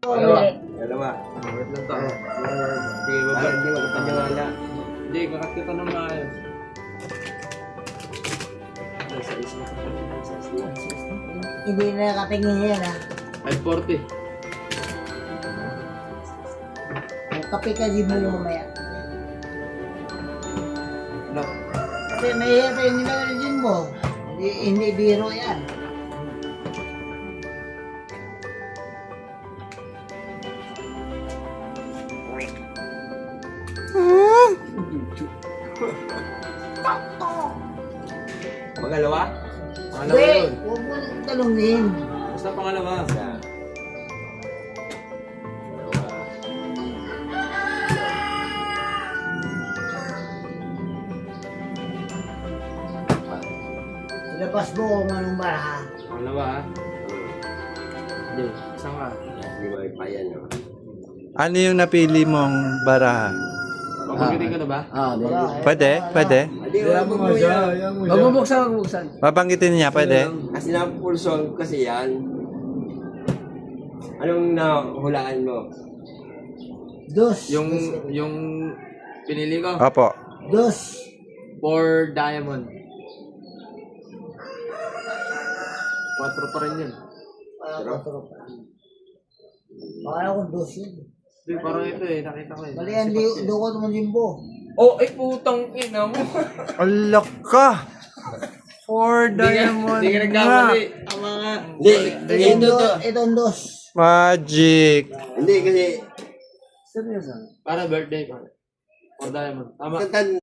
Dalawa. Wait lang to. Sige, baba. Hindi magpapaniwala. Hindi, kakat kita ng maayos. Hindi na nakatingin yan ha. 540. Kape ka din mo mamaya. No. Kasi mahirap yung nilalagyan mo. Hindi biro yan. Pangalawa? Pangalawa Hindi, yun. huwag mo nang talungin. Basta pangalawa. Isa. Ilabas mo kung anong baraha. Pangalawa ha. Hindi, isang ka. Hindi mo ipayan nyo. Ano yung napili mong baraha? Pagpagitin ka na ba? Pwede? Pwede? Hindi, wala mo mo yan. Magbubuksan. Babanggitin niya, pwede? Kasi na-pulson kasi yan. Anong nahulaan mo? Dos. Yung pinili ko, Opo. Dos. for diamond. 4 pa rin yun. Pakala ko dos yun. Hindi, parang ito eh, nakita ko eh. Mali yan, dukot mo limbo. Oh, ay putang ina mo. Alak ka! For diamond Hindi ka nga. nagkamali. Ang mga... Hindi, Itong dos. Magic. hindi kasi Seryoso? Para birthday pa. For diamond. Tama. katan